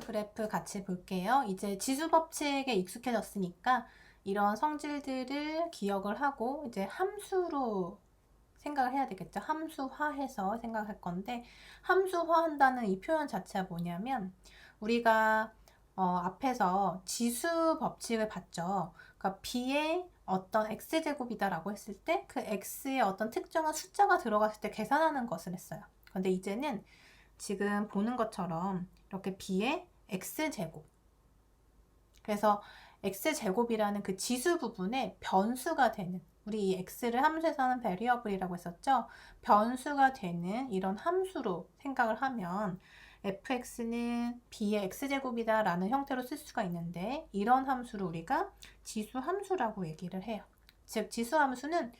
그래프 같이 볼게요. 이제 지수 법칙에 익숙해졌으니까 이런 성질들을 기억을 하고 이제 함수로 생각을 해야 되겠죠. 함수화해서 생각할 건데, 함수화한다는 이 표현 자체가 뭐냐면 우리가 앞에서 지수 법칙을 봤죠. 그러니까 b의 어떤 x제곱이다라고 했을 때 그 x에 어떤 특정한 숫자가 들어갔을 때 계산하는 것을 했어요. 근데 이제는 지금 보는 것처럼 이렇게 b의 x제곱, 그래서 x제곱이라는 그 지수 부분에 변수가 되는, 우리 이 x를 함수에서 하는 베리어블이라고 했었죠. 변수가 되는 이런 함수로 생각을 하면 fx는 b의 x제곱이다 라는 형태로 쓸 수가 있는데, 이런 함수를 우리가 지수 함수라고 얘기를 해요. 즉 지수 함수는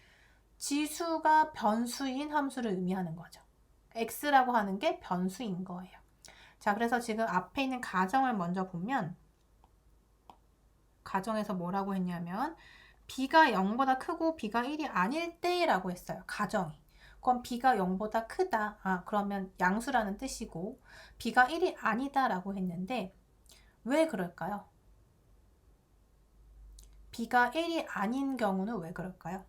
지수가 변수인 함수를 의미하는 거죠. x라고 하는 게 변수인 거예요. 자, 그래서 지금 앞에 있는 가정을 먼저 보면, 가정에서 뭐라고 했냐면 b가 0보다 크고 b가 1이 아닐 때라고 했어요. 가정이. 그럼 b가 0보다 크다. 그러면 양수라는 뜻이고 b가 1이 아니다 라고 했는데 왜 그럴까요? b가 1이 아닌 경우는 왜 그럴까요?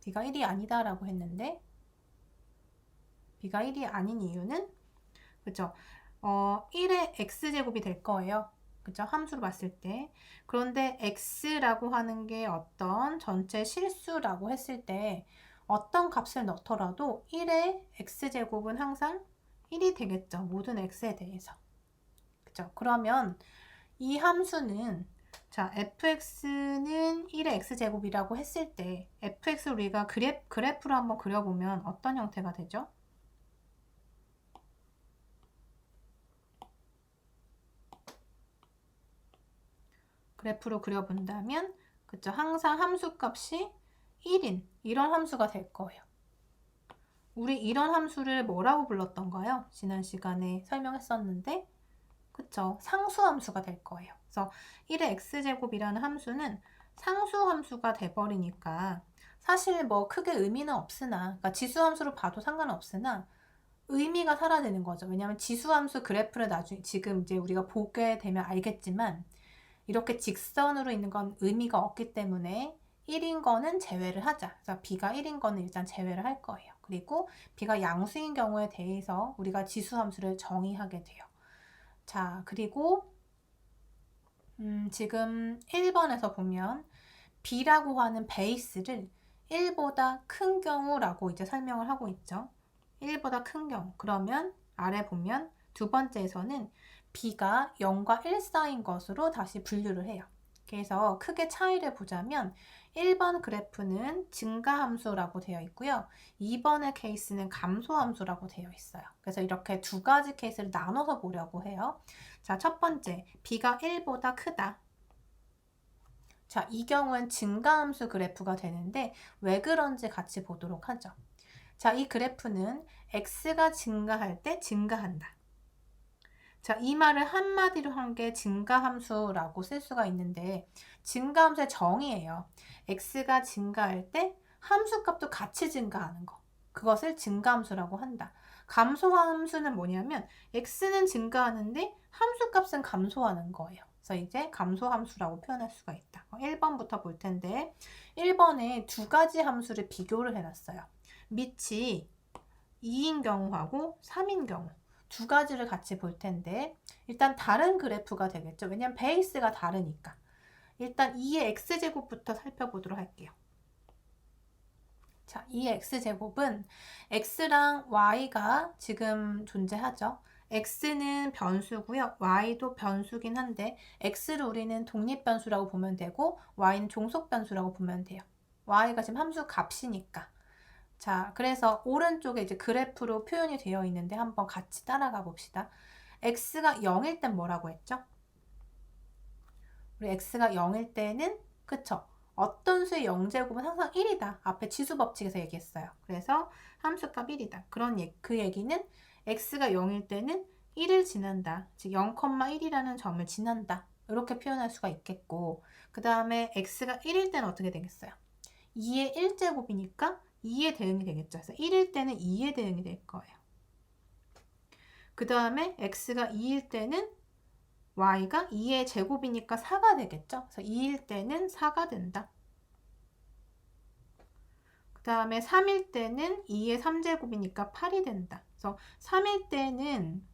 b가 1이 아니다 라고 했는데 b가 1이 아닌 이유는, 그죠? 1의 x제곱이 될 거예요. 그죠? 함수로 봤을 때. 그런데 x라고 하는 게 어떤 전체 실수라고 했을 때 어떤 값을 넣더라도 1의 x제곱은 항상 1이 되겠죠. 모든 x에 대해서. 그죠? 그러면 이 함수는, 자, fx는 1의 x제곱이라고 했을 때 fx를 우리가 그래프로 한번 그려보면 어떤 형태가 되죠? 그래프로 그려본다면, 그쵸? 항상 함수값이 1인 이런 함수가 될 거예요. 우리 이런 함수를 뭐라고 불렀던가요? 지난 시간에 설명했었는데, 그쵸? 상수함수가 될 거예요. 그래서 1의 x제곱이라는 함수는 상수함수가 돼버리니까 사실 뭐 크게 의미는 없으나, 그러니까 지수함수로 봐도 상관없으나 의미가 사라지는 거죠. 왜냐하면 지수함수 그래프를 나중에 지금 이제 우리가 보게 되면 알겠지만 이렇게 직선으로 있는 건 의미가 없기 때문에 1인 거는 제외를 하자. 그래서 b가 1인 거는 일단 제외를 할 거예요. 그리고 b가 양수인 경우에 대해서 우리가 지수함수를 정의하게 돼요. 자, 그리고 지금 1번에서 보면 b라고 하는 베이스를 1보다 큰 경우라고 이제 설명을 하고 있죠. 1보다 큰 경우. 그러면 아래 보면 두 번째에서는 b가 0과 1 사이인 것으로 다시 분류를 해요. 그래서 크게 차이를 보자면 1번 그래프는 증가함수라고 되어 있고요. 2번의 케이스는 감소함수라고 되어 있어요. 그래서 이렇게 두 가지 케이스를 나눠서 보려고 해요. 자, 첫 번째, b가 1보다 크다. 자, 이 경우엔 증가함수 그래프가 되는데 왜 그런지 같이 보도록 하죠. 자, 이 그래프는 x가 증가할 때 증가한다. 자, 이 말을 한마디로 한 게 증가함수라고 쓸 수가 있는데, 증가함수의 정의예요. x가 증가할 때 함수값도 같이 증가하는 거. 그것을 증가함수라고 한다. 감소함수는 뭐냐면 x는 증가하는데 함수값은 감소하는 거예요. 그래서 이제 감소함수라고 표현할 수가 있다. 1번부터 볼 텐데 1번에 두 가지 함수를 비교를 해놨어요. 밑이 2인 경우하고 3인 경우 두 가지를 같이 볼 텐데, 일단 다른 그래프가 되겠죠. 왜냐면 베이스가 다르니까. 일단 2의 x제곱부터 살펴보도록 할게요. 자, 2의 x제곱은 x랑 y가 지금 존재하죠. x는 변수고요. y도 변수긴 한데 x를 우리는 독립변수라고 보면 되고 y는 종속변수라고 보면 돼요. y가 지금 함수 값이니까. 자, 그래서 오른쪽에 이제 그래프로 표현이 되어 있는데 한번 같이 따라가 봅시다. x가 0일 땐 뭐라고 했죠? 우리 x가 0일 때는, 그쵸? 어떤 수의 0제곱은 항상 1이다. 앞에 지수 법칙에서 얘기했어요. 그래서 함수값 1이다. 그 얘기는 x가 0일 때는 1을 지난다. 즉 0,1이라는 점을 지난다. 이렇게 표현할 수가 있겠고, 그 다음에 x가 1일 때는 어떻게 되겠어요? 2의 1제곱이니까 2의 대응이 되겠죠. 그래서 1일 때는 2의 대응이 될 거예요. 그 다음에 x가 2일 때는 y가 2의 제곱이니까 4가 되겠죠. 그래서 2일 때는 4가 된다. 그 다음에 3일 때는 2의 3제곱이니까 8이 된다. 그래서 3일 때는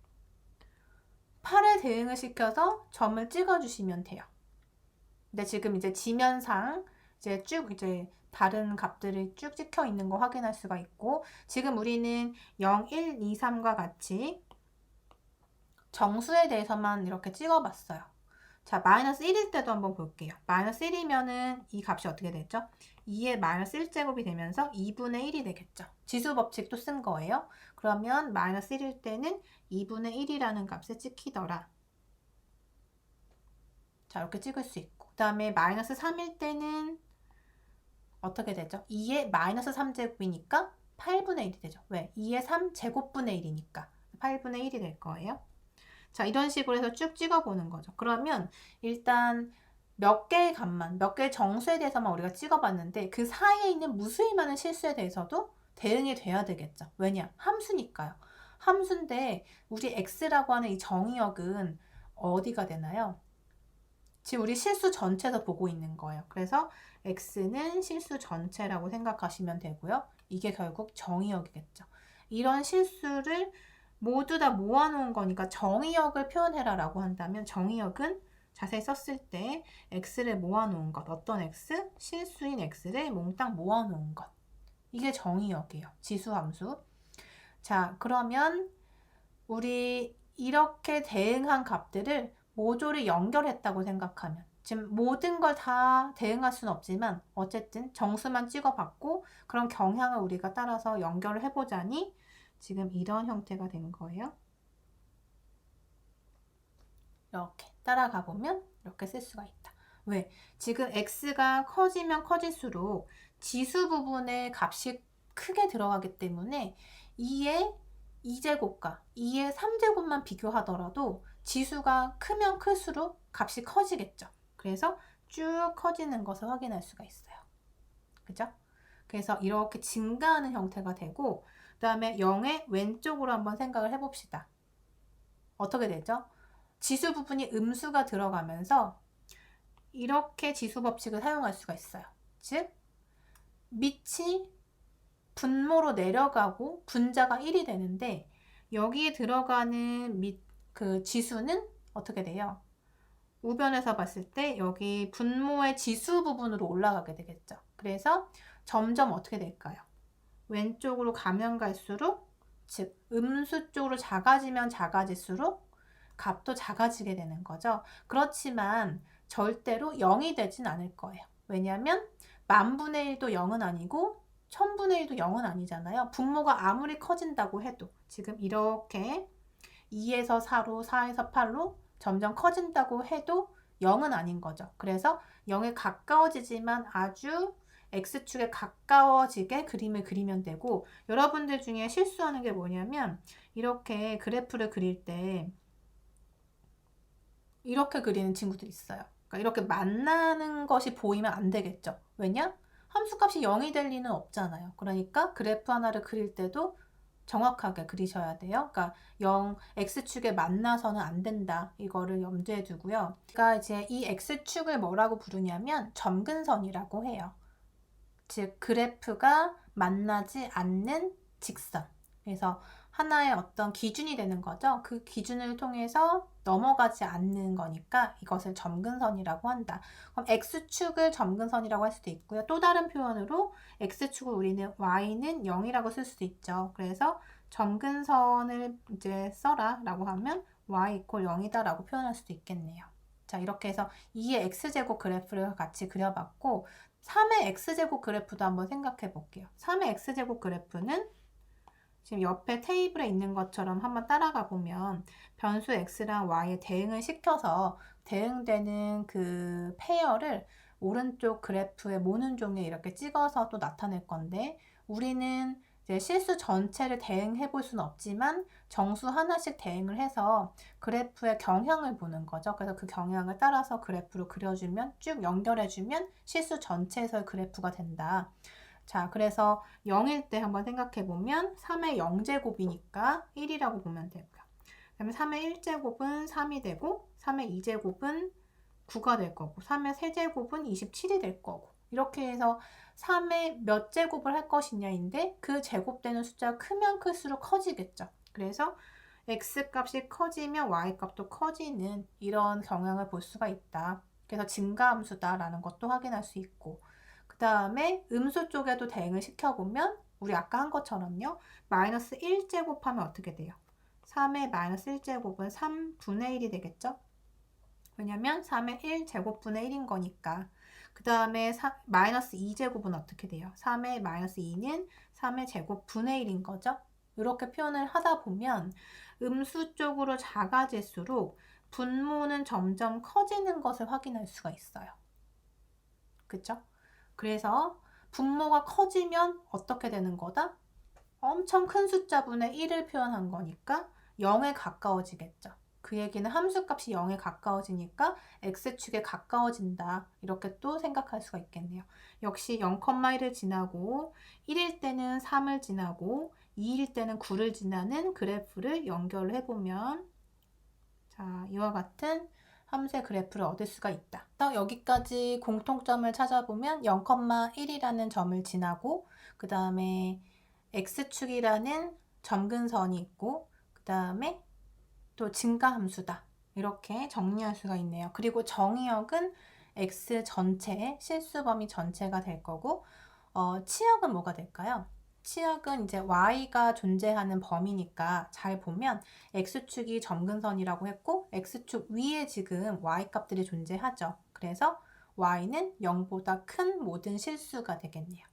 8에 대응을 시켜서 점을 찍어주시면 돼요. 근데 지금 이제 지면상 이제 쭉 이제 다른 값들이 쭉 찍혀 있는 거 확인할 수가 있고, 지금 우리는 0, 1, 2, 3과 같이 정수에 대해서만 이렇게 찍어봤어요. 자, 마이너스 1일 때도 한번 볼게요. 마이너스 1이면은 이 값이 어떻게 되죠? 2의 마이너스 1제곱이 되면서 2분의 1이 되겠죠. 지수 법칙도 쓴 거예요. 그러면 마이너스 1일 때는 2분의 1이라는 값에 찍히더라. 자, 이렇게 찍을 수 있고. 그 다음에 마이너스 3일 때는 어떻게 되죠? 2의 마이너스 3제곱이니까 8분의 1이 되죠. 왜? 2의 3제곱분의 1이니까 8분의 1이 될 거예요. 자, 이런 식으로 해서 쭉 찍어보는 거죠. 그러면 일단 몇 개의 값만, 몇 개의 정수에 대해서만 우리가 찍어봤는데 그 사이에 있는 무수히 많은 실수에 대해서도 대응이 돼야 되겠죠. 왜냐? 함수니까요. 함수인데 우리 x라고 하는 이 정의역은 어디가 되나요? 지금 우리 실수 전체에서 보고 있는 거예요. 그래서 x는 실수 전체라고 생각하시면 되고요. 이게 결국 정의역이겠죠. 이런 실수를 모두 다 모아놓은 거니까 정의역을 표현해라 라고 한다면 정의역은 자세히 썼을 때 x를 모아놓은 것, 어떤 x? 실수인 x를 몽땅 모아놓은 것. 이게 정의역이에요. 지수함수. 자, 그러면 우리 이렇게 대응한 값들을 모조리 연결했다고 생각하면, 지금 모든 걸 다 대응할 수는 없지만 어쨌든 정수만 찍어봤고 그런 경향을 우리가 따라서 연결을 해보자니 지금 이런 형태가 된 거예요. 이렇게 따라가 보면 이렇게 쓸 수가 있다. 왜? 지금 x가 커지면 커질수록 지수 부분의 값이 크게 들어가기 때문에 2의 2제곱과 2의 3제곱만 비교하더라도 지수가 크면 클수록 값이 커지겠죠. 그래서 쭉 커지는 것을 확인할 수가 있어요. 그죠? 그래서 이렇게 증가하는 형태가 되고, 그 다음에 0의 왼쪽으로 한번 생각을 해봅시다. 어떻게 되죠? 지수 부분이 음수가 들어가면서 이렇게 지수 법칙을 사용할 수가 있어요. 즉, 밑이 분모로 내려가고 분자가 1이 되는데 여기에 들어가는 그 지수는 어떻게 돼요? 우변에서 봤을 때 여기 분모의 지수 부분으로 올라가게 되겠죠. 그래서 점점 어떻게 될까요? 왼쪽으로 가면 갈수록, 즉 음수 쪽으로 작아지면 작아질수록 값도 작아지게 되는 거죠. 그렇지만 절대로 0이 되진 않을 거예요. 왜냐하면 만분의 1도 0은 아니고 1000분의 1도 0은 아니잖아요. 분모가 아무리 커진다고 해도 지금 이렇게 2에서 4로 4에서 8로 점점 커진다고 해도 0은 아닌 거죠. 그래서 0에 가까워지지만 아주 X축에 가까워지게 그림을 그리면 되고, 여러분들 중에 실수하는 게 뭐냐면 이렇게 그래프를 그릴 때 이렇게 그리는 친구들 있어요. 그러니까 이렇게 만나는 것이 보이면 안 되겠죠. 왜냐? 함수값이 0이 될 리는 없잖아요. 그러니까 그래프 하나를 그릴 때도 정확하게 그리셔야 돼요. 그러니까 X축에 만나서는 안 된다. 이거를 염두에 두고요. 그러니까 이제 이 X축을 뭐라고 부르냐면 점근선이라고 해요. 즉 그래프가 만나지 않는 직선. 그래서 하나의 어떤 기준이 되는 거죠. 그 기준을 통해서 넘어가지 않는 거니까 이것을 점근선이라고 한다. 그럼 X축을 점근선이라고 할 수도 있고요. 또 다른 표현으로 X축을 우리는 Y는 0이라고 쓸 수도 있죠. 그래서 점근선을 이제 써라 라고 하면 Y = 0이다 라고 표현할 수도 있겠네요. 자, 이렇게 해서 2의 X제곱 그래프를 같이 그려봤고, 3의 X제곱 그래프도 한번 생각해 볼게요. 3의 X제곱 그래프는 지금 옆에 테이블에 있는 것처럼 한번 따라가 보면 변수 x랑 y에 대응을 시켜서 대응되는 그 페어를 오른쪽 그래프의 모는 종이에 이렇게 찍어서 또 나타낼 건데, 우리는 이제 실수 전체를 대응해 볼 수는 없지만 정수 하나씩 대응을 해서 그래프의 경향을 보는 거죠. 그래서 그 경향을 따라서 그래프로 그려주면, 쭉 연결해주면 실수 전체에서의 그래프가 된다. 자, 그래서 0일 때 한번 생각해 보면 3의 0제곱이니까 1이라고 보면 되고요. 그다음에 3의 1제곱은 3이 되고 3의 2제곱은 9가 될 거고 3의 세제곱은 27이 될 거고 이렇게 해서 3의 몇 제곱을 할 것이냐인데 그 제곱되는 숫자가 크면 클수록 커지겠죠. 그래서 x 값이 커지면 y 값도 커지는 이런 경향을 볼 수가 있다. 그래서 증가함수다라는 것도 확인할 수 있고 그 다음에 음수 쪽에도 대응을 시켜보면 우리 아까 한 것처럼요. 마이너스 1제곱하면 어떻게 돼요? 3의 마이너스 1제곱은 3분의 1이 되겠죠? 왜냐면 3의 1제곱분의 1인 거니까. 그 다음에 마이너스 2제곱은 어떻게 돼요? 3의 마이너스 2는 3의 제곱분의 1인 거죠? 이렇게 표현을 하다 보면 음수 쪽으로 작아질수록 분모는 점점 커지는 것을 확인할 수가 있어요. 그쵸? 그래서 분모가 커지면 어떻게 되는 거다? 엄청 큰 숫자분의 1을 표현한 거니까 0에 가까워지겠죠. 그 얘기는 함수값이 0에 가까워지니까 x축에 가까워진다. 이렇게 또 생각할 수가 있겠네요. 역시 0,1을 지나고 1일 때는 3을 지나고 2일 때는 9를 지나는 그래프를 연결을 해보면 자, 이와 같은 함수의 그래프를 얻을 수가 있다. 여기까지 공통점을 찾아보면 0,1이라는 점을 지나고 그 다음에 x축이라는 점근선이 있고 그 다음에 또 증가함수다. 이렇게 정리할 수가 있네요. 그리고 정의역은 x 전체, 실수 범위 전체가 될 거고 치역은 뭐가 될까요? 치역은 이제 y가 존재하는 범위니까 잘 보면 x축이 점근선이라고 했고 x축 위에 지금 y 값들이 존재하죠. 그래서 y는 0보다 큰 모든 실수가 되겠네요.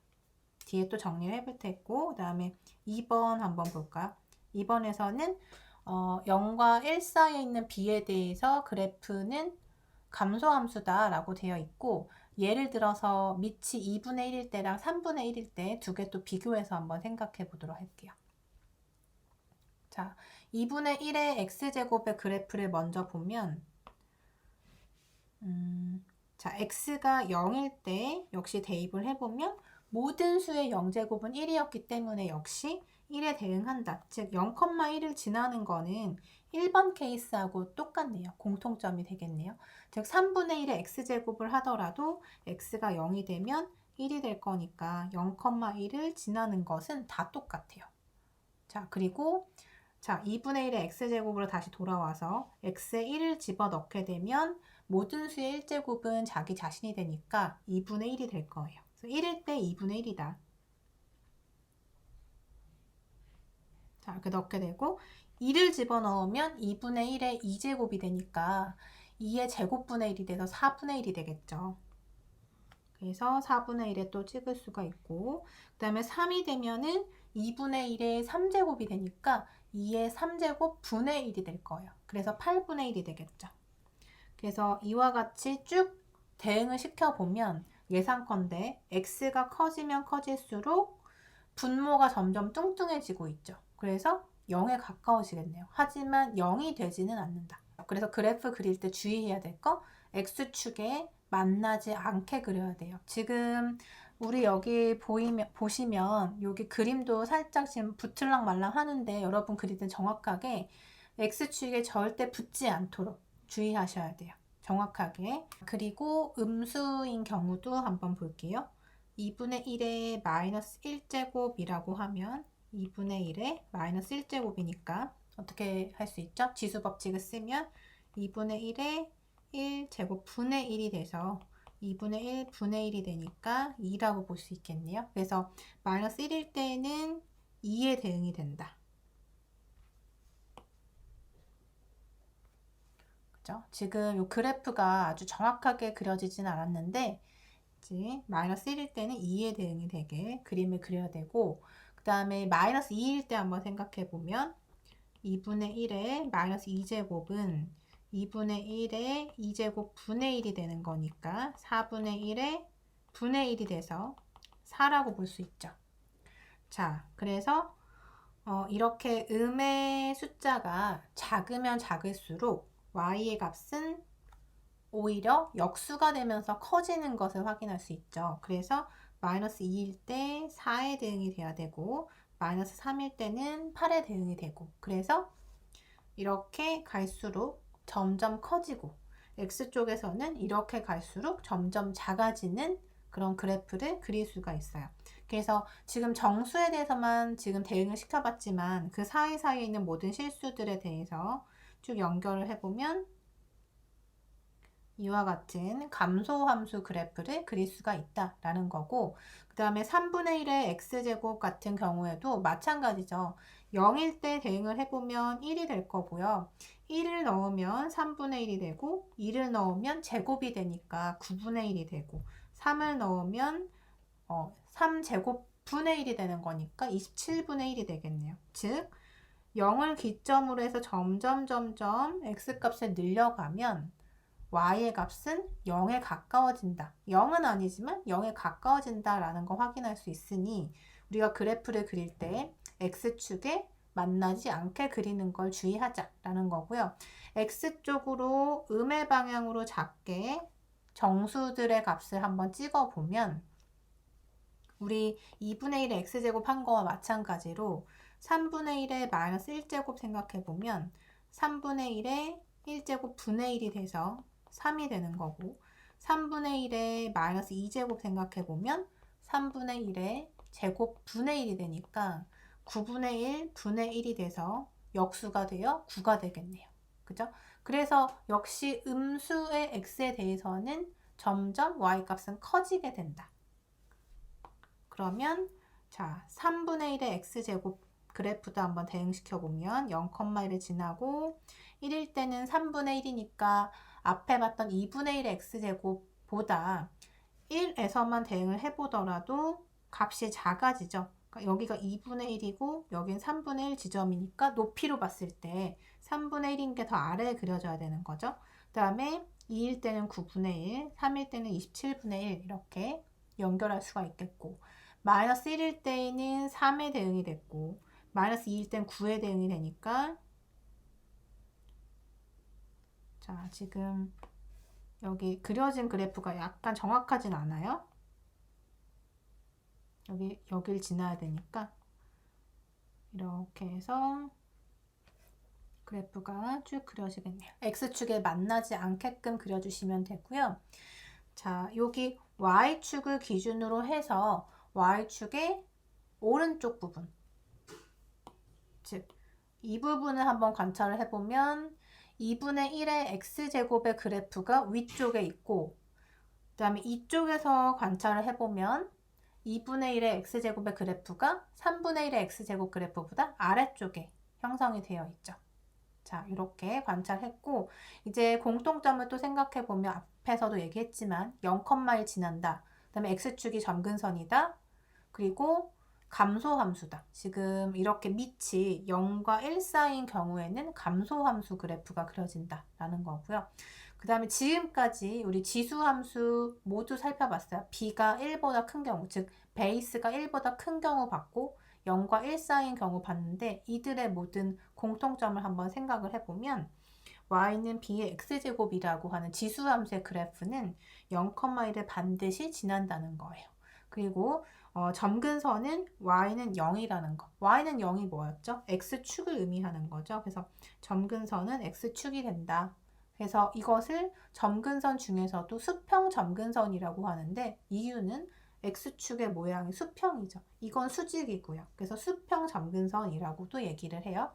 뒤에 또 정리를 해볼 테고 그 다음에 2번 한번 볼까요? 2번에서는 0과 1 사이에 있는 b에 대해서 그래프는 감소함수다 라고 되어 있고 예를 들어서 밑이 2분의 1일 때랑 3분의 1일 때 두 개 또 비교해서 한번 생각해 보도록 할게요. 자, 2분의 1의 x제곱의 그래프를 먼저 보면 자, x가 0일 때 역시 대입을 해보면 모든 수의 0제곱은 1이었기 때문에 역시 1에 대응한다. 즉 0,1을 지나는 거는 1번 케이스하고 똑같네요. 공통점이 되겠네요. 즉 3분의 1의 x제곱을 하더라도 x가 0이 되면 1이 될 거니까 0,1을 지나는 것은 다 똑같아요. 자, 그리고 자, 2분의 1의 x제곱으로 다시 돌아와서 x에 1을 집어넣게 되면 모든 수의 1제곱은 자기 자신이 되니까 2분의 1이 될 거예요. 그래서 1일 때 2분의 1이다. 자, 이렇게 넣게 되고 2를 집어넣으면 2분의 1의 2제곱이 되니까 2의 제곱분의 1이 돼서 4분의 1이 되겠죠. 그래서 4분의 1에 또 찍을 수가 있고 그 다음에 3이 되면은 2분의 1의 3제곱이 되니까 2의 3제곱 분의 1이 될 거예요. 그래서 8분의 1이 되겠죠. 그래서 이와 같이 쭉 대응을 시켜보면 예상컨대 x가 커지면 커질수록 분모가 점점 뚱뚱해지고 있죠. 그래서 0에 가까워지겠네요. 하지만 0이 되지는 않는다. 그래서 그래프 그릴 때 주의해야 될 거 x축에 만나지 않게 그려야 돼요. 지금 우리 여기 보시면 여기 그림도 살짝 지금 붙을랑 말랑 하는데 여러분 그릴 때 정확하게 x축에 절대 붙지 않도록 주의하셔야 돼요. 정확하게. 그리고 음수인 경우도 한번 볼게요. 2분의 1의 마이너스 1제곱이라고 하면 2분의 1의 마이너스 1제곱이니까 어떻게 할 수 있죠? 지수 법칙을 쓰면 2분의 1의 1제곱 분의 1이 돼서 2분의 1 분의 1이 되니까 2라고 볼 수 있겠네요. 그래서 마이너스 1일 때는 2에 대응이 된다. 그죠? 지금 이 그래프가 아주 정확하게 그려지진 않았는데 마이너스 1일 때는 2에 대응이 되게 그림을 그려야 되고 그 다음에 마이너스 2일 때 한번 생각해 보면 2분의 1의 마이너스 2제곱은 2분의 1의 2제곱 분의 1이 되는 거니까 4분의 1의 분의 1이 돼서 4라고 볼 수 있죠. 자, 그래서 이렇게 음의 숫자가 작으면 작을수록 y의 값은 오히려 역수가 되면서 커지는 것을 확인할 수 있죠. 그래서 마이너스 2일 때 4에 대응이 돼야 되고 마이너스 3일 때는 8에 대응이 되고 그래서 이렇게 갈수록 점점 커지고 X쪽에서는 이렇게 갈수록 점점 작아지는 그런 그래프를 그릴 수가 있어요. 그래서 지금 정수에 대해서만 지금 대응을 시켜봤지만 그 사이사이에 있는 모든 실수들에 대해서 쭉 연결을 해보면 이와 같은 감소함수 그래프를 그릴 수가 있다라는 거고, 그 다음에 3분의 1의 x제곱 같은 경우에도 마찬가지죠. 0일 때 대응을 해보면 1이 될 거고요. 1을 넣으면 3분의 1이 되고 2를 넣으면 제곱이 되니까 9분의 1이 되고 3을 넣으면 3제곱 분의 1이 되는 거니까 27분의 1이 되겠네요. 즉 0을 기점으로 해서 점점 x값을 늘려가면 y의 값은 0에 가까워진다. 0은 아니지만 0에 가까워진다 라는 거 확인할 수 있으니 우리가 그래프를 그릴 때 x축에 만나지 않게 그리는 걸 주의하자 라는 거고요. x쪽으로 음의 방향으로 작게 정수들의 값을 한번 찍어 보면 우리 2분의 1의 x제곱 한 거와 마찬가지로 3분의 1의 마이너스 1제곱 생각해 보면 3분의 1의 1제곱 분의 1이 돼서 3이 되는 거고 3분의 1의 마이너스 2제곱 생각해 보면 3분의 1의 제곱 분의 1이 되니까 9분의 1 분의 1이 돼서 역수가 되어 9가 되겠네요. 그죠? 그래서 역시 음수의 x에 대해서는 점점 y값은 커지게 된다. 그러면 자 3분의 1의 x제곱 그래프도 한번 대응시켜 보면 0,1을 지나고 1일 때는 3분의 1이니까 앞에 봤던 2분의 1의 x제곱보다 1에서만 대응을 해보더라도 값이 작아지죠. 그러니까 여기가 2분의 1이고 여긴 3분의 1 지점이니까 높이로 봤을 때 3분의 1인 게 더 아래에 그려져야 되는 거죠. 그 다음에 2일 때는 9분의 1, 3일 때는 27분의 1 이렇게 연결할 수가 있겠고 마이너스 1일 때에는 3에 대응이 됐고 마이너스 2일 땐 9에 대응이 되니까 자 지금 여기 그려진 그래프가 약간 정확하진 않아요. 여길 지나야 되니까 이렇게 해서 그래프가 쭉 그려지겠네요. X축에 만나지 않게끔 그려주시면 되고요. 자 여기 Y축을 기준으로 해서 Y축의 오른쪽 부분 즉 이 부분을 한번 관찰을 해보면 2분의 1의 x제곱의 그래프가 위쪽에 있고 그 다음에 이쪽에서 관찰을 해보면 2분의 1의 x제곱의 그래프가 3분의 1의 x제곱 그래프보다 아래쪽에 형성이 되어 있죠. 자 이렇게 관찰했고 이제 공통점을 또 생각해보면 앞에서도 얘기했지만 0,1 지난다. 그 다음에 x축이 점근선이다. 그리고 감소함수다. 지금 이렇게 밑이 0과 1 사이인 경우에는 감소함수 그래프가 그려진다 라는 거고요. 그 다음에 지금까지 우리 지수함수 모두 살펴봤어요. b가 1보다 큰 경우, 즉 베이스가 1보다 큰 경우 봤고 0과 1 사이인 경우 봤는데 이들의 모든 공통점을 한번 생각을 해보면 y는 b의 x제곱이라고 하는 지수함수의 그래프는 0,1을 반드시 지난다는 거예요. 그리고 점근선은 y는 0이라는 거. y는 0이 뭐였죠? x축을 의미하는 거죠. 그래서 점근선은 x축이 된다. 그래서 이것을 점근선 중에서도 수평 점근선이라고 하는데 이유는 x축의 모양이 수평이죠. 이건 수직이고요. 그래서 수평 점근선이라고도 얘기를 해요.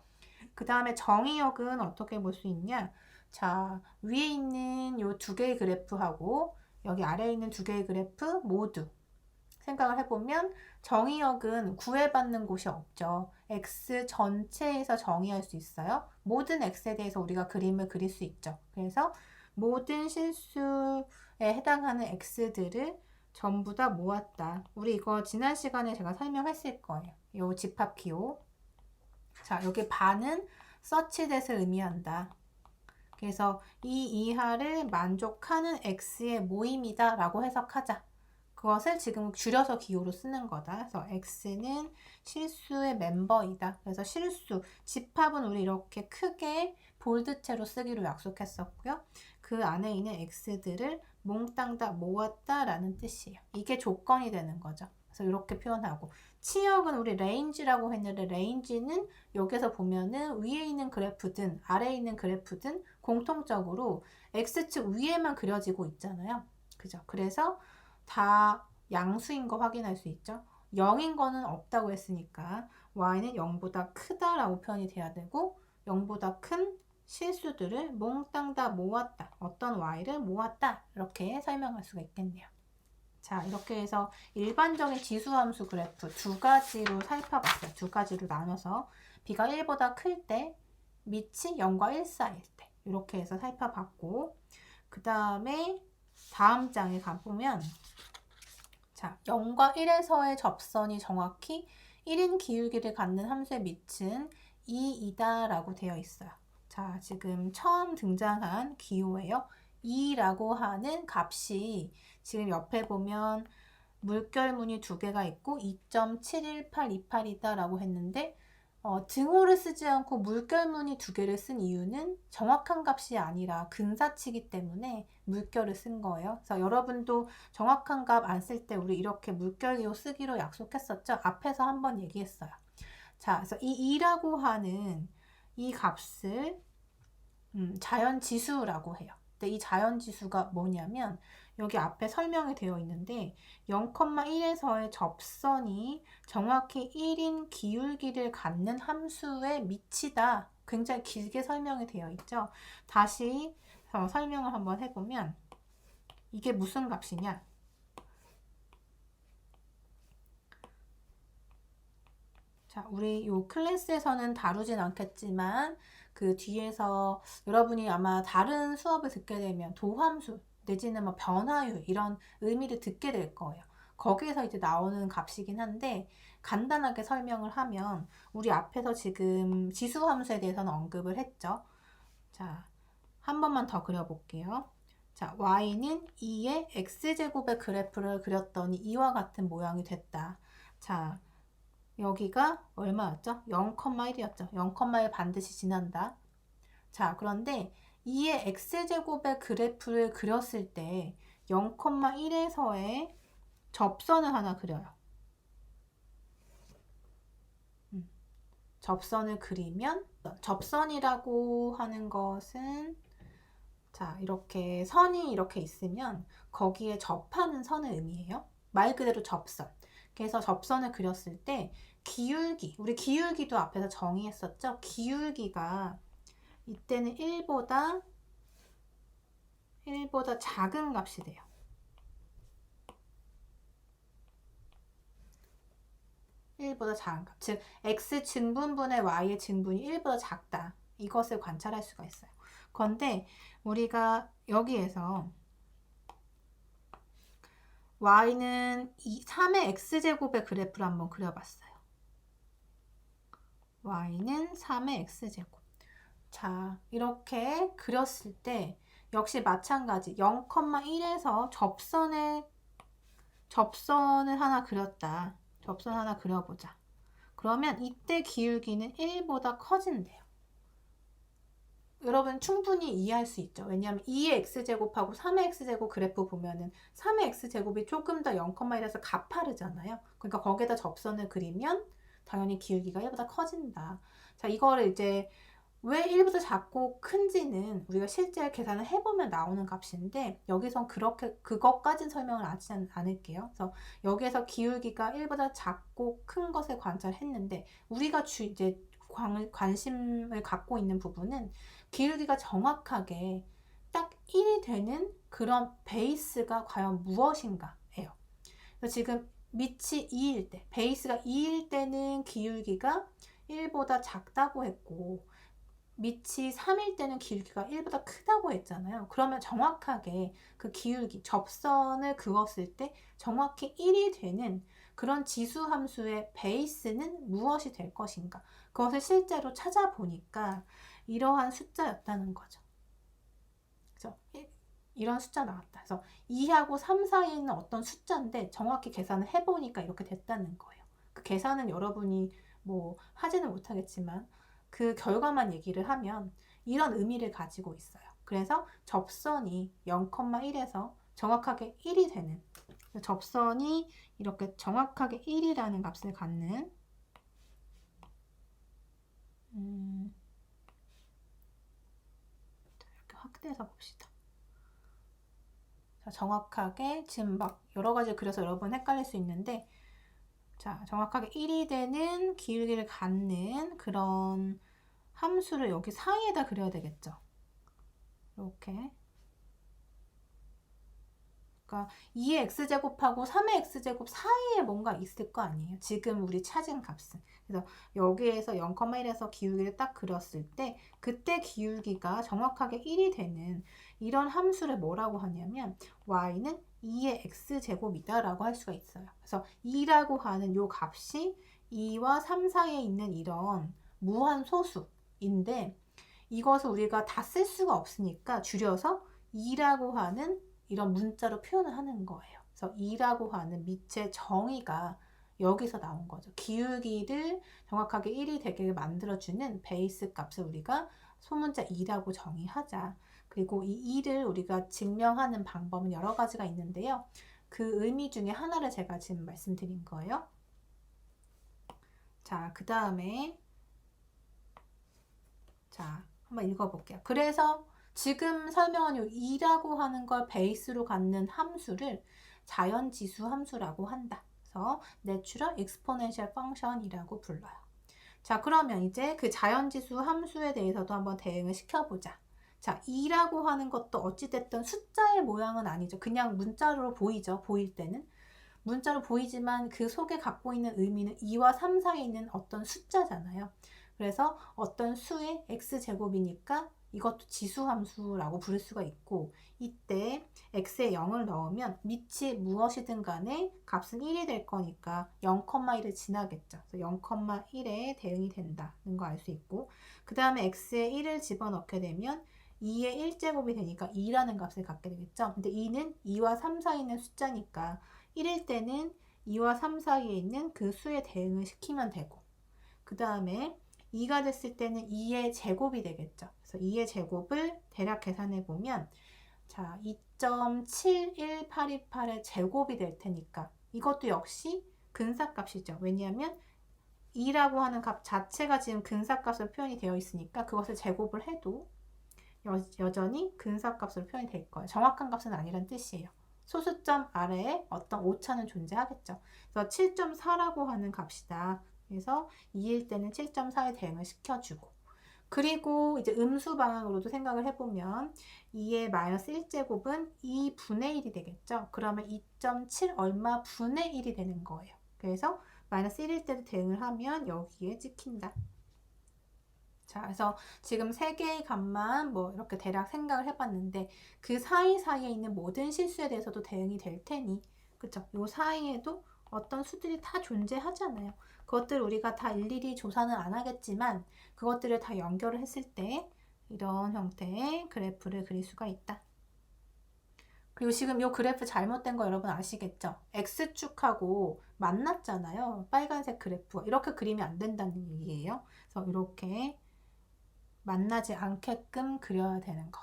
그 다음에 정의역은 어떻게 볼 수 있냐? 자, 위에 있는 요 두 개의 그래프하고 여기 아래에 있는 두 개의 그래프 모두 생각을 해보면 정의역은 구애받는 곳이 없죠. x 전체에서 정의할 수 있어요. 모든 x에 대해서 우리가 그림을 그릴 수 있죠. 그래서 모든 실수에 해당하는 x들을 전부 다 모았다. 우리 이거 지난 시간에 제가 설명했을 거예요. 요 집합기호. 자, 여기 반은 서치댓을 의미한다. 그래서 이 이하를 만족하는 x의 모임이다 라고 해석하자. 그것을 지금 줄여서 기호로 쓰는 거다. 그래서 x는 실수의 멤버이다. 그래서 실수, 집합은 우리 이렇게 크게 볼드체로 쓰기로 약속했었고요. 그 안에 있는 x들을 몽땅 다 모았다 라는 뜻이에요. 이게 조건이 되는 거죠. 그래서 이렇게 표현하고, 치역은 우리 레인지라고 했는데 레인지는 여기서 보면은 위에 있는 그래프든 아래에 있는 그래프든 공통적으로 X축 위에만 그려지고 있잖아요. 그죠? 그래서 다 양수인 거 확인할 수 있죠. 0인 거는 없다고 했으니까 y는 0보다 크다라고 표현이 돼야 되고, 0보다 큰 실수들을 몽땅 다 모았다. 어떤 y를 모았다. 이렇게 설명할 수가 있겠네요. 자, 이렇게 해서 일반적인 지수함수 그래프 두 가지로 살펴봤어요. 두 가지로 나눠서 b가 1보다 클 때, 밑이 0과 1 사이일 때 이렇게 해서 살펴봤고, 그 다음에 다음 장에 가보면, 자, 0과 1에서의 접선이 정확히 1인 기울기를 갖는 함수의 밑은 2이다 라고 되어 있어요. 자, 지금 처음 등장한 기호예요. 2라고 하는 값이 지금 옆에 보면 물결무늬 두 개가 있고 2.71828이다 라고 했는데, 등호를 쓰지 않고 물결무늬 두 개를 쓴 이유는 정확한 값이 아니라 근사치기 때문에 물결을 쓴 거예요. 그래서 여러분도 정확한 값 안 쓸 때 우리 이렇게 물결기호 쓰기로 약속했었죠. 앞에서 한번 얘기했어요. 자, 그래서 이 2라고 하는 이 값을 자연지수라고 해요. 근데 이 자연지수가 뭐냐면 여기 앞에 설명이 되어 있는데 0,1에서의 접선이 정확히 1인 기울기를 갖는 함수의 밑이다. 굉장히 길게 설명이 되어 있죠. 다시 설명을 한번 해보면 이게 무슨 값이냐? 자, 우리 요 클래스에서는 다루진 않겠지만 그 뒤에서 여러분이 아마 다른 수업을 듣게 되면 도함수 내지는 뭐 변화율 이런 의미를 듣게 될 거예요. 거기에서 이제 나오는 값이긴 한데 간단하게 설명을 하면 우리 앞에서 지금 지수함수에 대해서는 언급을 했죠. 자, 한 번만 더 그려볼게요. 자, y는 2의 x제곱의 그래프를 그렸더니 이와 같은 모양이 됐다. 자, 여기가 얼마였죠? 0,1이었죠. 0,1 반드시 지난다. 자, 그런데 2의 x제곱의 그래프를 그렸을 때 0,1에서의 접선을 하나 그려요. 접선을 그리면 접선이라고 하는 것은, 자, 이렇게 선이 이렇게 있으면 거기에 접하는 선을 의미해요. 말 그대로 접선. 그래서 접선을 그렸을 때 기울기, 우리 기울기도 앞에서 정의했었죠. 기울기가 이때는 1보다 작은 값이 돼요. (1보다) 작은 값. 즉 x 증분분의 y의 증분이 1보다 작다. 이것을 관찰할 수가 있어요. 그런데 우리가 여기에서 y는 3의 x제곱의 그래프를 한번 그려봤어요. y는 3의 x제곱. 자, 이렇게 그렸을 때 역시 마찬가지 0,1에서 접선을 하나 그렸다. 접선 하나 그려보자. 그러면 이때 기울기는 1보다 커진대요. 여러분 충분히 이해할 수 있죠. 왜냐하면 2의 x제곱하고 3의 x제곱 그래프 보면은 3의 x제곱이 조금 더 0,1에서 가파르잖아요. 그러니까 거기에다 접선을 그리면 당연히 기울기가 1보다 커진다. 자, 이거를 이제 왜 1보다 작고 큰지는 우리가 실제 계산을 해보면 나오는 값인데 여기선 그것까진 설명을 하지 않을게요. 그래서 여기에서 기울기가 1보다 작고 큰 것을 관찰했는데 우리가 이제 관심을 갖고 있는 부분은 기울기가 정확하게 딱 1이 되는 그런 베이스가 과연 무엇인가 예요. 그래서 지금 밑이 2일 때, 베이스가 2일 때는 기울기가 1보다 작다고 했고 밑이 3일 때는 기울기가 1보다 크다고 했잖아요. 그러면 정확하게 그 기울기, 접선을 그었을 때 정확히 1이 되는 그런 지수함수의 베이스는 무엇이 될 것인가? 그것을 실제로 찾아보니까 이러한 숫자였다는 거죠. 그래서 이런 숫자 나왔다. 그래서 2하고 3 사이에 있는 어떤 숫자인데 정확히 계산을 해보니까 이렇게 됐다는 거예요. 그 계산은 여러분이 뭐 하지는 못하겠지만 그 결과만 얘기를 하면 이런 의미를 가지고 있어요. 그래서 접선이 0,1에서 정확하게 1이 되는 접선이 이렇게 정확하게 1이라는 값을 갖는 이렇게 확대해서 봅시다. 자, 정확하게 지금 막 여러 가지 그려서 여러분 헷갈릴 수 있는데, 자, 정확하게 1이 되는 기울기를 갖는 그런 함수를 여기 사이에다 그려야 되겠죠. 이렇게. 그러니까 2의 x제곱하고 3의 x제곱 사이에 뭔가 있을 거 아니에요. 지금 우리 찾은 값은. 그래서 여기에서 0,1에서 기울기를 딱 그렸을 때 그때 기울기가 정확하게 1이 되는 이런 함수를 뭐라고 하냐면 y는 2의 x제곱이다 라고 할 수가 있어요. 그래서 2라고 하는 요 값이 2와 3 사이에 있는 이런 무한 소수인데 이것을 우리가 다 쓸 수가 없으니까 줄여서 2라고 하는 이런 문자로 표현을 하는 거예요. 그래서 2라고 하는 밑의 정의가 여기서 나온 거죠. 기울기를 정확하게 1이 되게 만들어주는 베이스 값을 우리가 소문자 2라고 정의하자. 그리고 이 2를 우리가 증명하는 방법은 여러 가지가 있는데요. 그 의미 중에 하나를 제가 지금 말씀드린 거예요. 자, 그 다음에 자, 한번 읽어볼게요. 그래서 지금 설명한 이 2라고 하는 걸 베이스로 갖는 함수를 자연지수 함수라고 한다. 그래서 Natural Exponential Function이라고 불러요. 자, 그러면 이제 그 자연지수 함수에 대해서도 한번 대응을 시켜보자. 자, 2라고 하는 것도 어찌됐든 숫자의 모양은 아니죠. 그냥 문자로 보이죠. 보일 때는. 문자로 보이지만 그 속에 갖고 있는 의미는 2와 3 사이에 있는 어떤 숫자잖아요. 그래서 어떤 수의 x제곱이니까 이것도 지수함수라고 부를 수가 있고 이때 x에 0을 넣으면 밑이 무엇이든 간에 값은 1이 될 거니까 0,1을 지나겠죠. 그래서 0,1에 대응이 된다는 거 알 수 있고 그 다음에 x에 1을 집어넣게 되면 2의 1제곱이 되니까 2라는 값을 갖게 되겠죠. 근데 2는 2와 3 사이에 있는 숫자니까 1일 때는 2와 3 사이에 있는 그 수에 대응을 시키면 되고 그 다음에 2가 됐을 때는 2의 제곱이 되겠죠. 그래서 2의 제곱을 대략 계산해 보면 자 2.71828의 제곱이 될 테니까 이것도 역시 근사값이죠. 왜냐하면 2라고 하는 값 자체가 지금 근사값으로 표현이 되어 있으니까 그것을 제곱을 해도 여전히 근사값으로 표현이 될 거예요. 정확한 값은 아니란 뜻이에요. 소수점 아래에 어떤 오차는 존재하겠죠. 그래서 7.4라고 하는 값이다. 그래서 2일 때는 7.4에 대응을 시켜주고 그리고 이제 음수 방향으로도 생각을 해보면 2의 마이너스 1제곱은 2분의 1이 되겠죠. 그러면 2.7 얼마 분의 1이 되는 거예요. 그래서 마이너스 1일 때도 대응을 하면 여기에 찍힌다. 자, 그래서 지금 세 개의 값만 뭐 이렇게 대략 생각을 해봤는데 그 사이사이에 있는 모든 실수에 대해서도 대응이 될 테니 그쵸? 요 사이에도 어떤 수들이 다 존재하잖아요. 그것들 우리가 다 일일이 조사는 안 하겠지만 그것들을 다 연결을 했을 때 이런 형태의 그래프를 그릴 수가 있다. 그리고 지금 요 그래프 잘못된 거 여러분 아시겠죠? X축하고 만났잖아요. 빨간색 그래프가. 이렇게 그리면 안 된다는 얘기예요. 그래서 이렇게 만나지 않게끔 그려야 되는 거.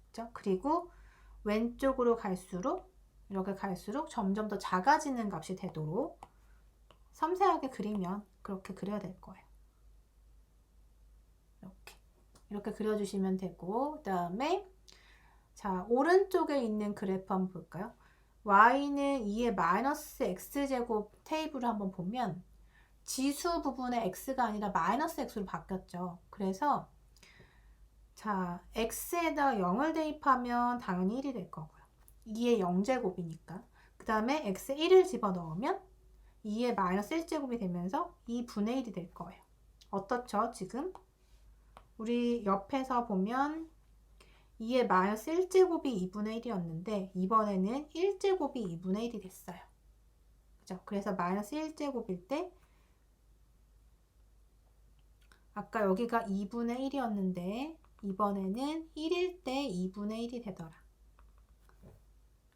그죠? 그리고 왼쪽으로 갈수록 이렇게 갈수록 점점 더 작아지는 값이 되도록 섬세하게 그리면 그렇게 그려야 될 거예요. 이렇게 그려주시면 되고 그 다음에 자 오른쪽에 있는 그래프 한번 볼까요? y는 2의 마이너스 x제곱 테이블을 한번 보면 지수 부분의 x가 아니라 마이너스 x로 바뀌었죠. 그래서 자, x에다 0을 대입하면 당연히 1이 될 거고요. 2의 0제곱이니까. 그 다음에 x에 1을 집어넣으면 2의 마이너스 1제곱이 되면서 2분의 1이 될 거예요. 어떻죠? 지금 우리 옆에서 보면 2의 마이너스 1제곱이 2분의 1이었는데 이번에는 1제곱이 2분의 1이 됐어요. 그죠? 그래서 마이너스 1제곱일 때 아까 여기가 2분의 1이었는데 이번에는 1일 때 2분의 1이 되더라.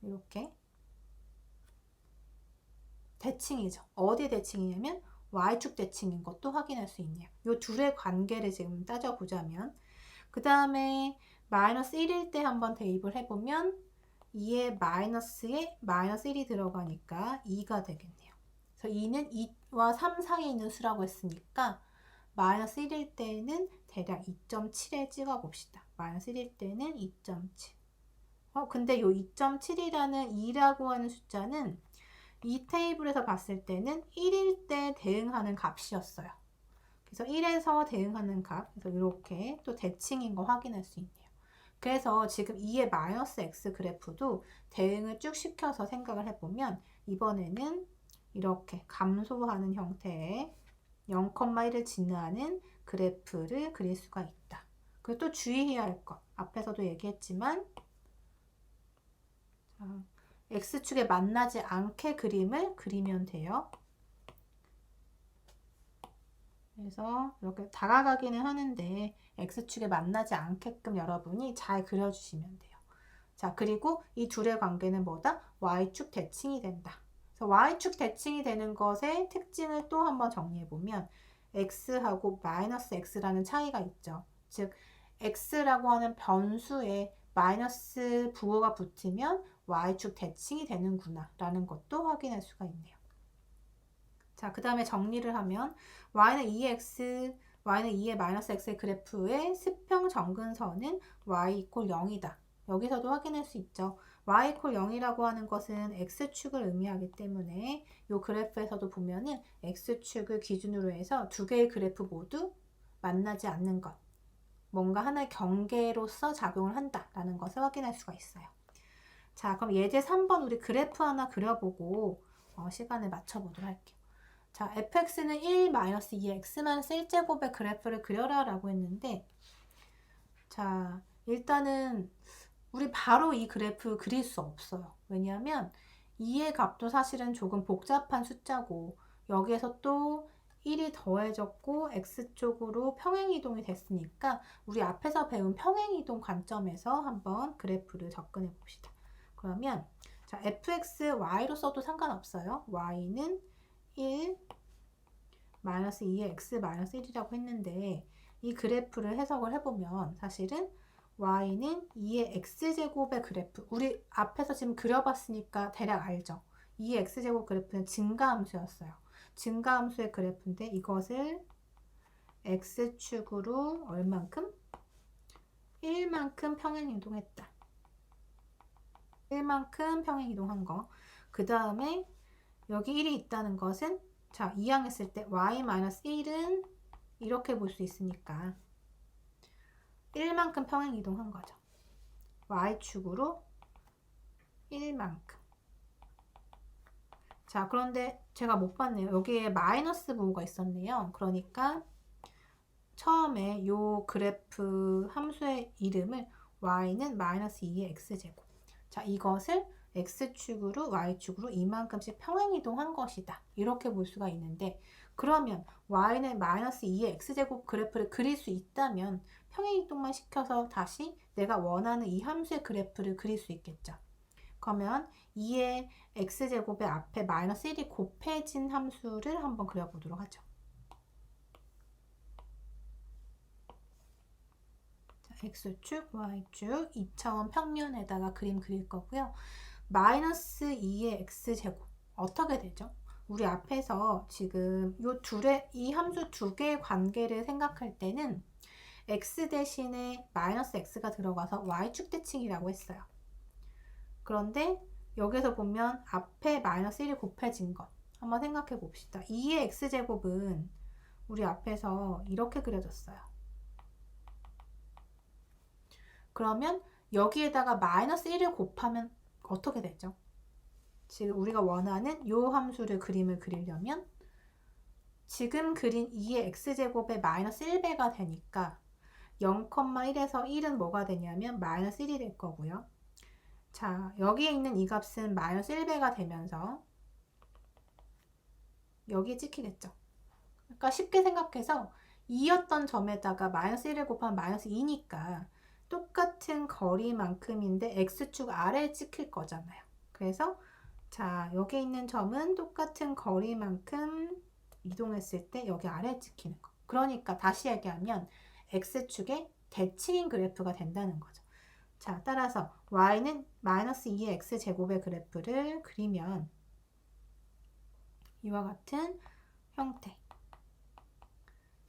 이렇게 대칭이죠. 어디 대칭이냐면 Y축 대칭인 것도 확인할 수 있네요. 이 둘의 관계를 지금 따져보자면 그 다음에 마이너스 1일 때 한번 대입을 해보면 2의 마이너스에 마이너스 1이 들어가니까 2가 되겠네요. 그래서 2는 2와 3 사이에 있는 수라고 했으니까 마이너스 1일 때는 대략 2.7에 찍어 봅시다. 마이너스 1일 때는 2.7. 근데 요 2.7이라는 2라고 하는 숫자는 이 테이블에서 봤을 때는 1일 때 대응하는 값이었어요. 그래서 1에서 대응하는 값, 그래서 이렇게 또 대칭인 거 확인할 수 있네요. 그래서 지금 2의 마이너스 x 그래프도 대응을 쭉 시켜서 생각을 해보면 이번에는 이렇게 감소하는 형태의 0,1을 지나는 그래프를 그릴 수가 있다. 그리고 또 주의해야 할 것, 앞에서도 얘기했지만 X축에 만나지 않게 그림을 그리면 돼요. 그래서 이렇게 다가가기는 하는데 X축에 만나지 않게끔 여러분이 잘 그려주시면 돼요. 자, 그리고 이 둘의 관계는 뭐다? Y축 대칭이 된다. 그래서 Y축 대칭이 되는 것의 특징을 또 한번 정리해보면 X하고 마이너스 X라는 차이가 있죠. 즉 X라고 하는 변수에 마이너스 부호가 붙으면 Y축 대칭이 되는구나 라는 것도 확인할 수가 있네요. 자, 그 다음에 정리를 하면 y는 2x, y는 2의 마이너스 x의 그래프의 수평 정근선은 y 이퀄 0이다. 여기서도 확인할 수 있죠. y 이퀄 0이라고 하는 것은 x축을 의미하기 때문에 이 그래프에서도 보면은 x축을 기준으로 해서 두 개의 그래프 모두 만나지 않는 것. 뭔가 하나의 경계로서 작용을 한다라는 것을 확인할 수가 있어요. 자, 그럼 예제 3번 우리 그래프 하나 그려보고 시간을 맞춰보도록 할게요. 자, fx는 1-2x-1제곱의 그래프를 그려라 라고 했는데, 자, 일단은 우리 바로 이 그래프 그릴 수 없어요. 왜냐하면 2의 값도 사실은 조금 복잡한 숫자고 여기에서 또 1이 더해졌고 x쪽으로 평행이동이 됐으니까 우리 앞에서 배운 평행이동 관점에서 한번 그래프를 접근해 봅시다. 그러면 자, fx, y로 써도 상관없어요. y는 1 마이너스 2의 x 마이너스 1이라고 했는데 이 그래프를 해석을 해보면 사실은 y는 2의 x제곱의 그래프, 우리 앞에서 지금 그려봤으니까 대략 알죠? 2의 x제곱 그래프는 증가함수였어요. 증가함수의 그래프인데 이것을 x축으로 얼만큼? 1만큼 평행이동했다. 1만큼 평행이동한 거. 그 다음에 여기 1이 있다는 것은 자, 이항했을 때 y-1은 이렇게 볼 수 있으니까 1만큼 평행이동한 거죠. y축으로 1만큼. 자, 그런데 제가 못 봤네요. 여기에 마이너스 부호가 있었네요. 그러니까 처음에 요 그래프 함수의 이름을 y는 마이너스 2의 x제곱. 자, 이것을 x축으로 y축으로 이만큼씩 평행이동한 것이다. 이렇게 볼 수가 있는데 그러면 y는 마이너스 2의 x제곱 그래프를 그릴 수 있다면 평행이동만 시켜서 다시 내가 원하는 이 함수의 그래프를 그릴 수 있겠죠. 그러면 2의 x제곱의 앞에 마이너스 1이 곱해진 함수를 한번 그려보도록 하죠. x축, y축 2차원 평면에다가 그림 그릴 거고요. 마이너스 2의 x제곱 어떻게 되죠? 우리 앞에서 지금 이 함수 두 개의 관계를 생각할 때는 x 대신에 마이너스 x가 들어가서 y축 대칭이라고 했어요. 그런데 여기서 보면 앞에 마이너스 1이 곱해진 것 한번 생각해 봅시다. 2의 x제곱은 우리 앞에서 이렇게 그려졌어요. 그러면 여기에다가 마이너스 1을 곱하면 어떻게 되죠? 지금 우리가 원하는 이 함수를 그림을 그리려면 지금 그린 2의 x제곱의 마이너스 1배가 되니까 0,1에서 1은 뭐가 되냐면 마이너스 1이 될 거고요. 자, 여기에 있는 이 값은 마이너스 1배가 되면서 여기에 찍히겠죠. 그러니까 쉽게 생각해서 2였던 점에다가 마이너스 1을 곱하면 마이너스 2니까 똑같은 거리만큼인데 x축 아래에 찍힐 거잖아요. 그래서 자, 여기 있는 점은 똑같은 거리만큼 이동했을 때 여기 아래에 찍히는 거. 그러니까 다시 얘기하면 x축의 대칭인 그래프가 된다는 거죠. 자, 따라서 y는 마이너스 2의 x제곱의 그래프를 그리면 이와 같은 형태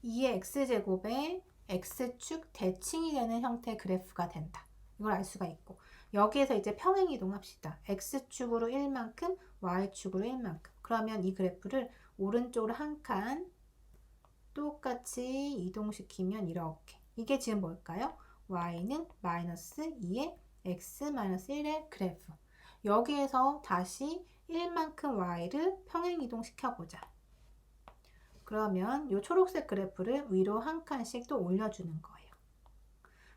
2의 x제곱의 x축 대칭이 되는 형태의 그래프가 된다. 이걸 알 수가 있고 여기에서 이제 평행이동 합시다. x축으로 1만큼 y축으로 1만큼 그러면 이 그래프를 오른쪽으로 한 칸 똑같이 이동시키면 이렇게 이게 지금 뭘까요? y는 마이너스 2의 x 마이너스 1의 그래프 여기에서 다시 1만큼 y를 평행 이동시켜보자. 그러면 이 초록색 그래프를 위로 한 칸씩 또 올려주는 거예요.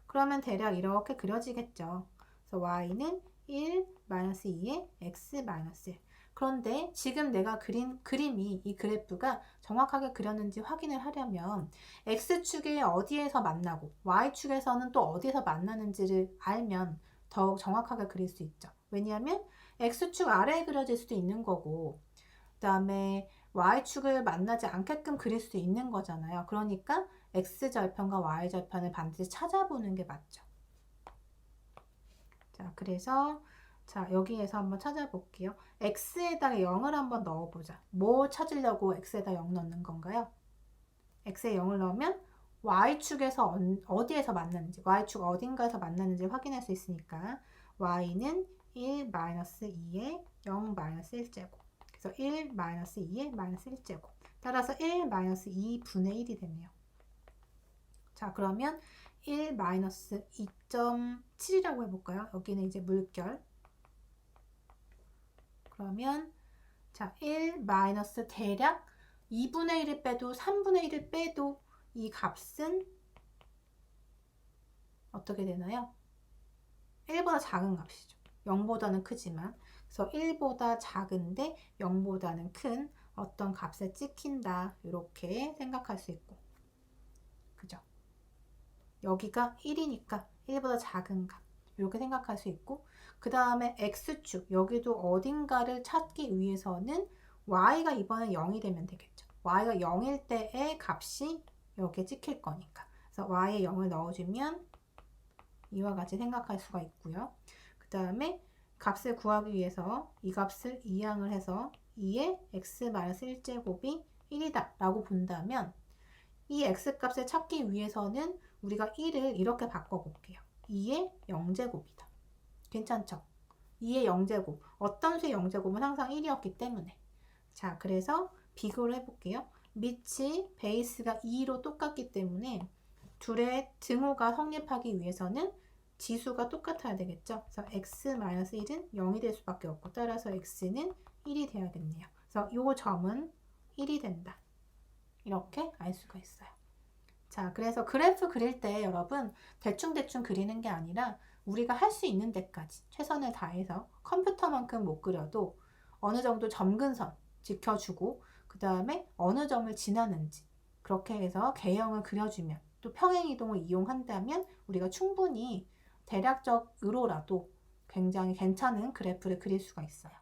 그러면 대략 이렇게 그려지겠죠. 그래서 y는 1 마이너스 2의 x 마이너스 1 그런데 지금 내가 그린 그림이 이 그래프가 정확하게 그렸는지 확인을 하려면 x축에 어디에서 만나고 y축에서는 또 어디에서 만나는지를 알면 더욱 정확하게 그릴 수 있죠. 왜냐하면 x축 아래에 그려질 수도 있는 거고 그 다음에 y축을 만나지 않게끔 그릴 수도 있는 거잖아요. 그러니까 x절편과 y절편을 반드시 찾아보는 게 맞죠. 자, 그래서 자, 여기에서 한번 찾아볼게요. x에다가 0을 한번 넣어보자. 뭐 찾으려고 x에다 0 넣는 건가요? x에 0을 넣으면 y축에서 어디에서 만나는지 y축 어딘가에서 만나는지 확인할 수 있으니까 y는 1 마이너스 2의 0 마이너스 1제곱 그래서 1 마이너스 2의 마이너스 1제곱 따라서 1 마이너스 2분의 1이 되네요. 자, 그러면 1 마이너스 2.7이라고 해볼까요? 여기는 이제 물결 그러면 자, 1 마이너스 대략 2분의 1을 빼도 3분의 1을 빼도 이 값은 어떻게 되나요? 1보다 작은 값이죠. 0보다는 크지만 그래서 1보다 작은데 0보다는 큰 어떤 값에 찍힌다 이렇게 생각할 수 있고 그죠? 여기가 1이니까 1보다 작은 값 이렇게 생각할 수 있고 그 다음에 x축 여기도 어딘가를 찾기 위해서는 y가 이번에 0이 되면 되겠죠. y가 0일 때의 값이 여기에 찍힐 거니까 그래서 y에 0을 넣어주면 이와 같이 생각할 수가 있고요. 그 다음에 값을 구하기 위해서 이 값을 이항을 해서 2의 x-1제곱이 1이다 라고 본다면 이 x값을 찾기 위해서는 우리가 1을 이렇게 바꿔볼게요. 2의 0제곱이다. 괜찮죠? 2의 0제곱. 어떤 수의 0제곱은 항상 1이었기 때문에. 자, 그래서 비교를 해볼게요. 밑이 베이스가 2로 똑같기 때문에 둘의 등호가 성립하기 위해서는 지수가 똑같아야 되겠죠. 그래서 x-1은 0이 될 수밖에 없고 따라서 x는 1이 돼야겠네요. 그래서 이 점은 1이 된다. 이렇게 알 수가 있어요. 자, 그래서 그래프 그릴 때 여러분 대충대충 그리는 게 아니라 우리가 할 수 있는 데까지 최선을 다해서 컴퓨터만큼 못 그려도 어느 정도 점근선 지켜주고 그 다음에 어느 점을 지나는지 그렇게 해서 개형을 그려주면 또 평행이동을 이용한다면 우리가 충분히 대략적으로라도 굉장히 괜찮은 그래프를 그릴 수가 있어요.